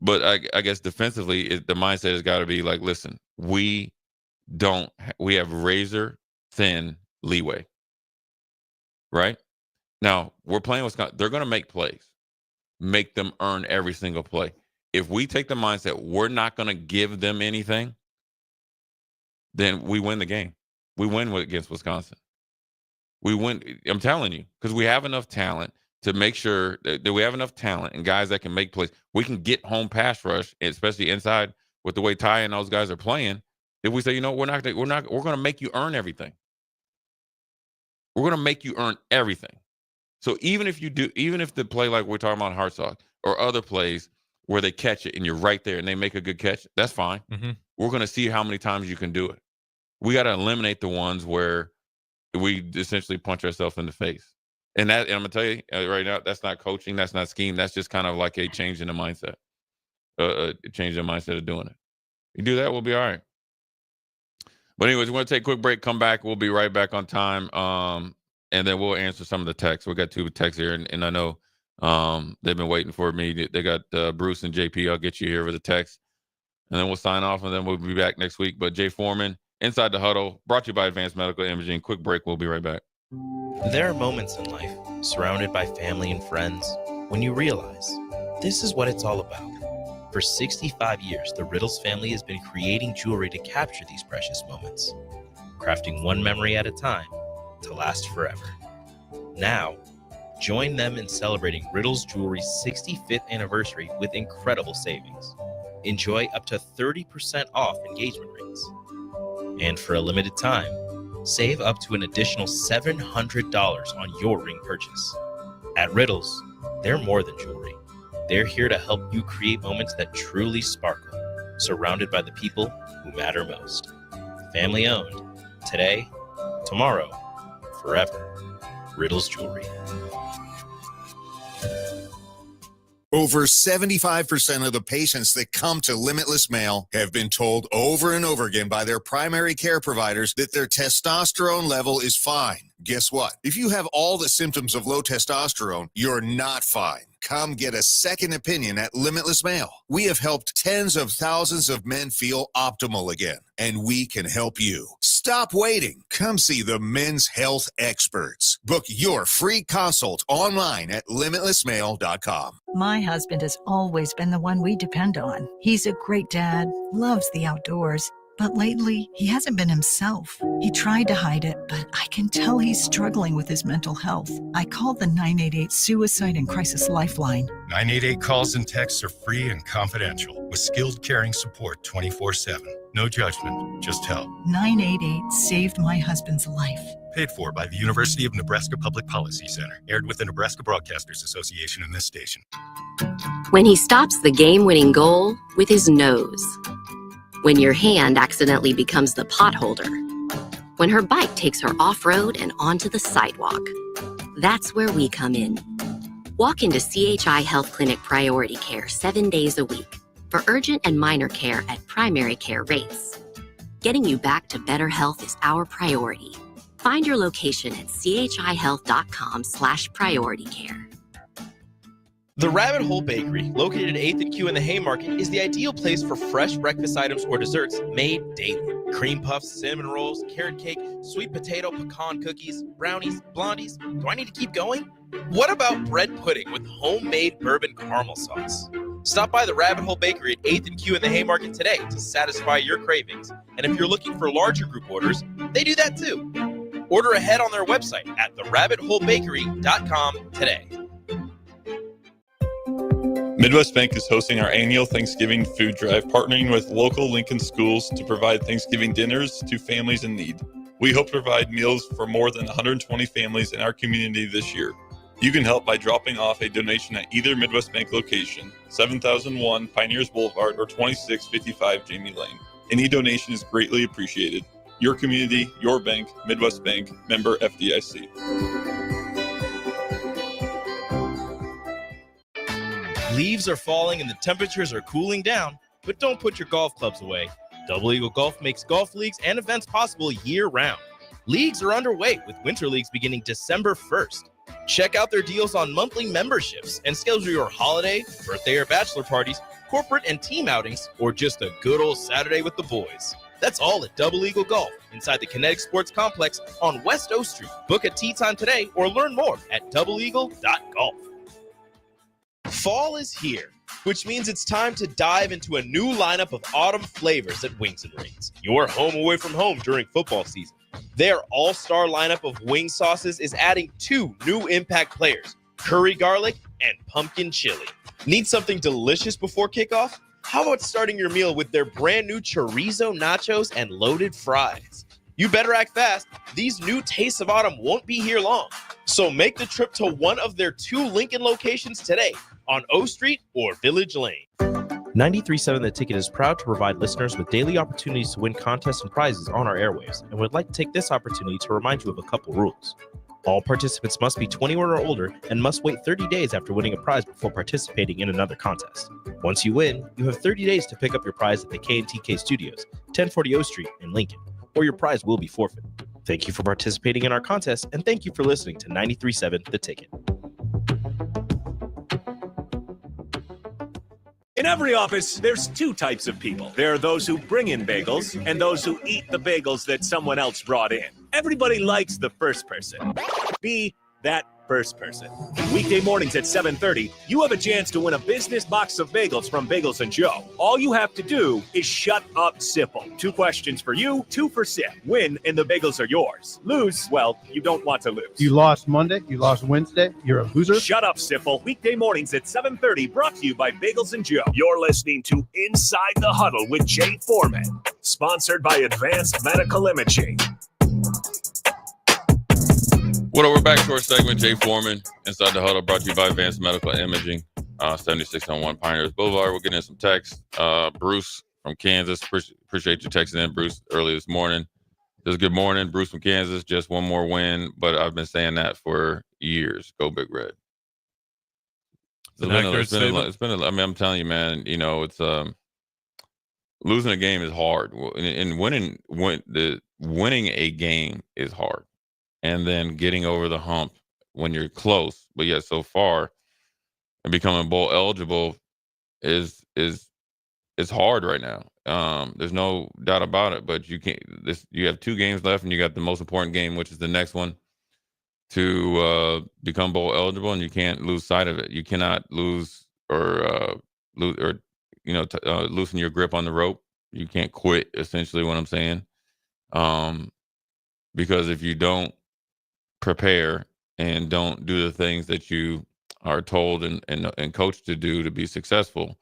But I guess defensively, the mindset has got to be like, listen, we have razor thin leeway, right? Now we're playing Wisconsin; they're going to make plays, make them earn every single play. If we take the mindset we're not going to give them anything, then we win the game. We win against Wisconsin. We win. I'm telling you, because we have enough talent to make sure that we have enough talent and guys that can make plays. We can get home pass rush, especially inside with the way Ty and those guys are playing. If we say, you know, we're going to make you earn everything. We're going to make you earn everything. So even if the play like we're talking about Hartsock or other plays where they catch it and you're right there and they make a good catch, that's fine. Mm-hmm. We're going to see how many times you can do it. We got to eliminate the ones where we essentially punch ourselves in the face. And I'm going to tell you right now, that's not coaching. That's not scheme. That's just kind of like a change in the mindset. A change in the mindset of doing it. You do that, we'll be all right. But anyways, we're going to take a quick break, come back. We'll be right back on time. And then we'll answer some of the texts. We got 2 texts here, and I know they've been waiting for me. They got Bruce and JP. I'll get you here with a text. And then we'll sign off, and then we'll be back next week. But Jay Foreman, Inside the Huddle, brought to you by Advanced Medical Imaging. Quick break. We'll be right back. There are moments in life, surrounded by family and friends, when you realize this is what it's all about. For 65 years, the Riddles family has been creating jewelry to capture these precious moments, crafting one memory at a time to last forever. Now, join them in celebrating Riddles Jewelry's 65th anniversary with incredible savings. Enjoy up to 30% off engagement rings. And for a limited time, save up to an additional $700 on your ring purchase. At Riddles, they're more than jewelry. They're here to help you create moments that truly sparkle, surrounded by the people who matter most. Family owned. Today, tomorrow, forever. Riddles Jewelry. Over 75% of the patients that come to Limitless Male have been told over and over again by their primary care providers that their testosterone level is fine. Guess what? If you have all the symptoms of low testosterone, you're not fine. Come get a second opinion at Limitless Male. We have helped tens of thousands of men feel optimal again, and we can help you. Stop waiting. Come see the men's health experts. Book your free consult online at limitlessmale.com. My husband has always been the one we depend on. He's a great dad, loves the outdoors. But lately, he hasn't been himself. He tried to hide it, but I can tell he's struggling with his mental health. I called the 988 Suicide and Crisis Lifeline. 988 calls and texts are free and confidential, with skilled caring support 24/7. No judgment, just help. 988 saved my husband's life. Paid for by the University of Nebraska Public Policy Center. Aired with the Nebraska Broadcasters Association and this station. When he stops the game-winning goal with his nose. When your hand accidentally becomes the pot holder. When her bike takes her off-road and onto the sidewalk. That's where we come in. Walk into CHI Health Clinic Priority Care 7 days a week for urgent and minor care at primary care rates. Getting you back to better health is our priority. Find your location at chihealth.com/prioritycare. The Rabbit Hole Bakery, located at 8th and Q in the Haymarket, is the ideal place for fresh breakfast items or desserts made daily. Cream puffs, cinnamon rolls, carrot cake, sweet potato, pecan cookies, brownies, blondies. Do I need to keep going? What about bread pudding with homemade bourbon caramel sauce? Stop by the Rabbit Hole Bakery at 8th and Q in the Haymarket today to satisfy your cravings. And if you're looking for larger group orders, they do that too. Order ahead on their website at therabbitholebakery.com today. Midwest Bank is hosting our annual Thanksgiving food drive, partnering with local Lincoln schools to provide Thanksgiving dinners to families in need. We hope to provide meals for more than 120 families in our community this year. You can help by dropping off a donation at either Midwest Bank location, 7001 Pioneers Boulevard or 2655 Jamie Lane. Any donation is greatly appreciated. Your community, your bank, Midwest Bank, member FDIC. Leaves are falling and the temperatures are cooling down, but don't put your golf clubs away. Double Eagle Golf makes golf leagues and events possible year-round. Leagues are underway with winter leagues beginning December 1st. Check out their deals on monthly memberships and schedule your holiday, birthday, or bachelor parties, corporate and team outings, or just a good old Saturday with the boys. That's all at Double Eagle Golf inside the Kinetic Sports Complex on West O Street. Book a tee time today or learn more at doubleeagle.golf. Fall is here, which means it's time to dive into a new lineup of autumn flavors at Wings and Rings. Your home away from home during football season. Their all-star lineup of wing sauces is adding 2 new impact players, curry garlic, and pumpkin chili. Need something delicious before kickoff? How about starting your meal with their brand new chorizo nachos and loaded fries? You better act fast. These new tastes of autumn won't be here long. So make the trip to one of their 2 Lincoln locations today on O Street or Village Lane. 93.7 The Ticket is proud to provide listeners with daily opportunities to win contests and prizes on our airwaves, and would like to take this opportunity to remind you of a couple rules. All participants must be 21 or older and must wait 30 days after winning a prize before participating in another contest. Once you win, you have 30 days to pick up your prize at the K&TK Studios, 1040 O Street in Lincoln, or your prize will be forfeited. Thank you for participating in our contest, and thank you for listening to 93.7 The Ticket. In every office, there's 2 types of people. There are those who bring in bagels and those who eat the bagels that someone else brought in. Everybody likes the first person. Be that first person. Weekday mornings at 7:30, you have a chance to win a business box of bagels from Bagels & Joe. All you have to do is shut up, Sipple. 2 questions for you, 2 for Sip. Win, and the bagels are yours. Lose, well, you don't want to lose. You lost Monday, you lost Wednesday, you're a loser. Shut up, Sipple. Weekday mornings at 7:30, brought to you by Bagels & Joe. You're listening to Inside the Huddle with Jay Foreman, sponsored by Advanced Medical Imaging. Well, we're back to our segment, Jay Foreman, Inside the Huddle, brought to you by Advanced Medical Imaging, 7601 Pioneers Boulevard. We're getting some text. Bruce from Kansas, appreciate you texting in, Bruce, early this morning. Just good morning, Bruce from Kansas. Just one more win, but I've been saying that for years. Go Big Red. It's been I mean, I'm telling you, man, you know, it's losing a game is hard, and winning a game is hard. And then getting over the hump when you're close, but yet so far, and becoming bowl eligible is hard right now. There's no doubt about it. But you can't. You have 2 games left, and you got the most important game, which is the next one, to become bowl eligible, and you can't lose sight of it. You cannot lose or loosen your grip on the rope. You can't quit. Essentially, what I'm saying, because if you don't prepare and don't do the things that you are told and coached to do to be successful,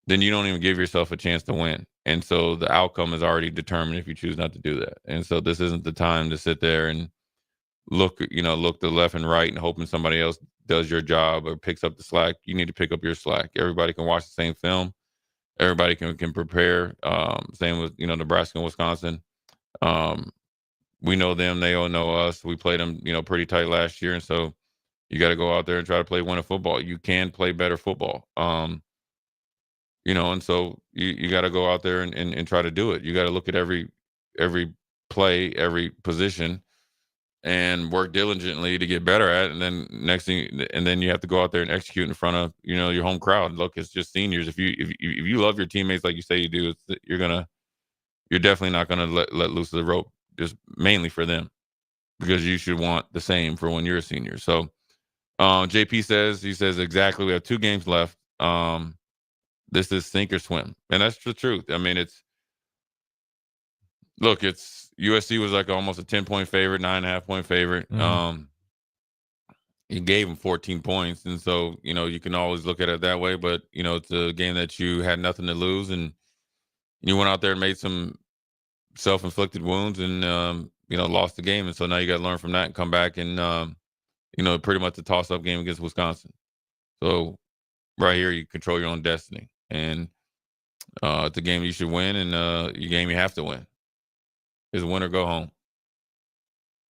then you don't even give yourself a chance to win. And so the outcome is already determined if you choose not to do that. And so this isn't the time to sit there and look to left and right and hoping somebody else does your job or picks up the slack. You need to pick up your slack. Everybody can watch the same film. Everybody can prepare. Same with, Nebraska and Wisconsin. We know them, they all know us. We played them, pretty tight last year. And so you got to go out there and try to play winning football. You can play better football. And so you got to go out there and try to do it. You got to look at every play, every position, and work diligently to get better at it. And then then you have to go out there and execute in front of, your home crowd. Look, it's just seniors. If you love your teammates like you say you do, you're definitely not gonna let loose of the rope. Just mainly for them, because you should want the same for when you're a senior. So JP says exactly, we have 2 games left. This is sink or swim. And that's the truth. I mean, it's USC was like almost a 10-point favorite, 9.5-point favorite. Mm-hmm. You gave them 14 points. And so, you can always look at it that way, but it's a game that you had nothing to lose, and you went out there and made some self-inflicted wounds and lost the game. And so now you got to learn from that and come back and pretty much a toss-up game against Wisconsin. So right here you control your own destiny, and it's a game you should win, and a game you have to win. It's win or go home.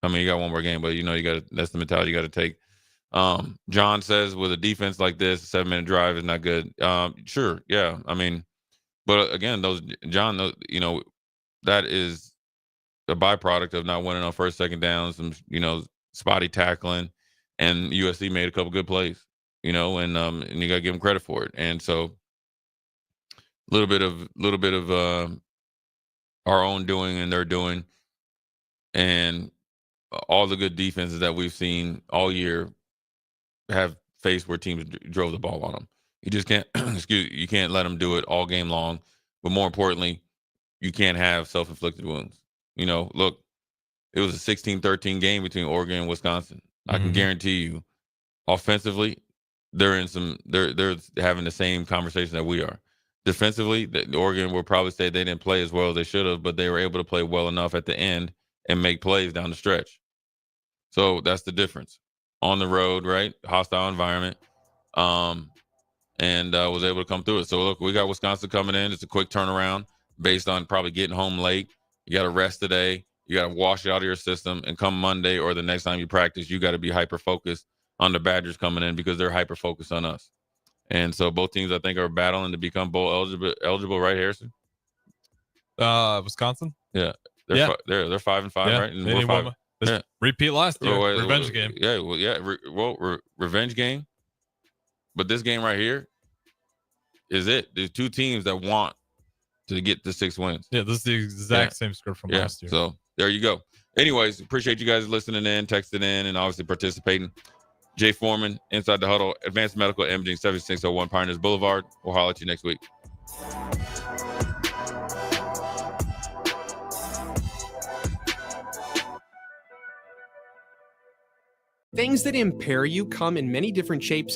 I mean, you got one more game, but that's the mentality you got to take. John says, with a defense like this, a 7-minute drive is not good. Sure, yeah. I mean, but again, that is a byproduct of not winning on first, second downs, and spotty tackling, and USC made a couple good plays, and you got to give them credit for it. And so, a little bit of our own doing and their doing, and all the good defenses that we've seen all year have faced where teams drove the ball on them. You just can't, you can't let them do it all game long. But more importantly, you can't have self-inflicted wounds. Look, it was a 16-13 game between Oregon and Wisconsin. Mm-hmm. I can guarantee you Offensively, they're having the same conversation that we are. Defensively, Oregon will probably say they didn't play as well as they should have, but they were able to play well enough at the end and make plays down the stretch. So that's the difference. On the road, right? Hostile environment. And was able to come through it. So look, we got Wisconsin coming in. It's a quick turnaround based on probably getting home late. You got to rest today. You got to wash it out of your system. And come Monday or the next time you practice, you got to be hyper-focused on the Badgers coming in because they're hyper-focused on us. And so both teams, I think, are battling to become bowl eligible, right, Harrison? Wisconsin? Yeah. They're 5-5, Yeah, right? And they we're need 5. one. This repeat last year. Revenge game. Yeah, well, yeah. Revenge game. But this game right here is it. There's two teams that want to get the 6 wins. Yeah, this is the exact same script from last year. So there you go. Anyways, appreciate you guys listening in, texting in, and obviously participating. Jay Foreman, Inside the Huddle, Advanced Medical Imaging, 7601 Pioneers Boulevard. We'll holler at you next week. Things that impair you come in many different shapes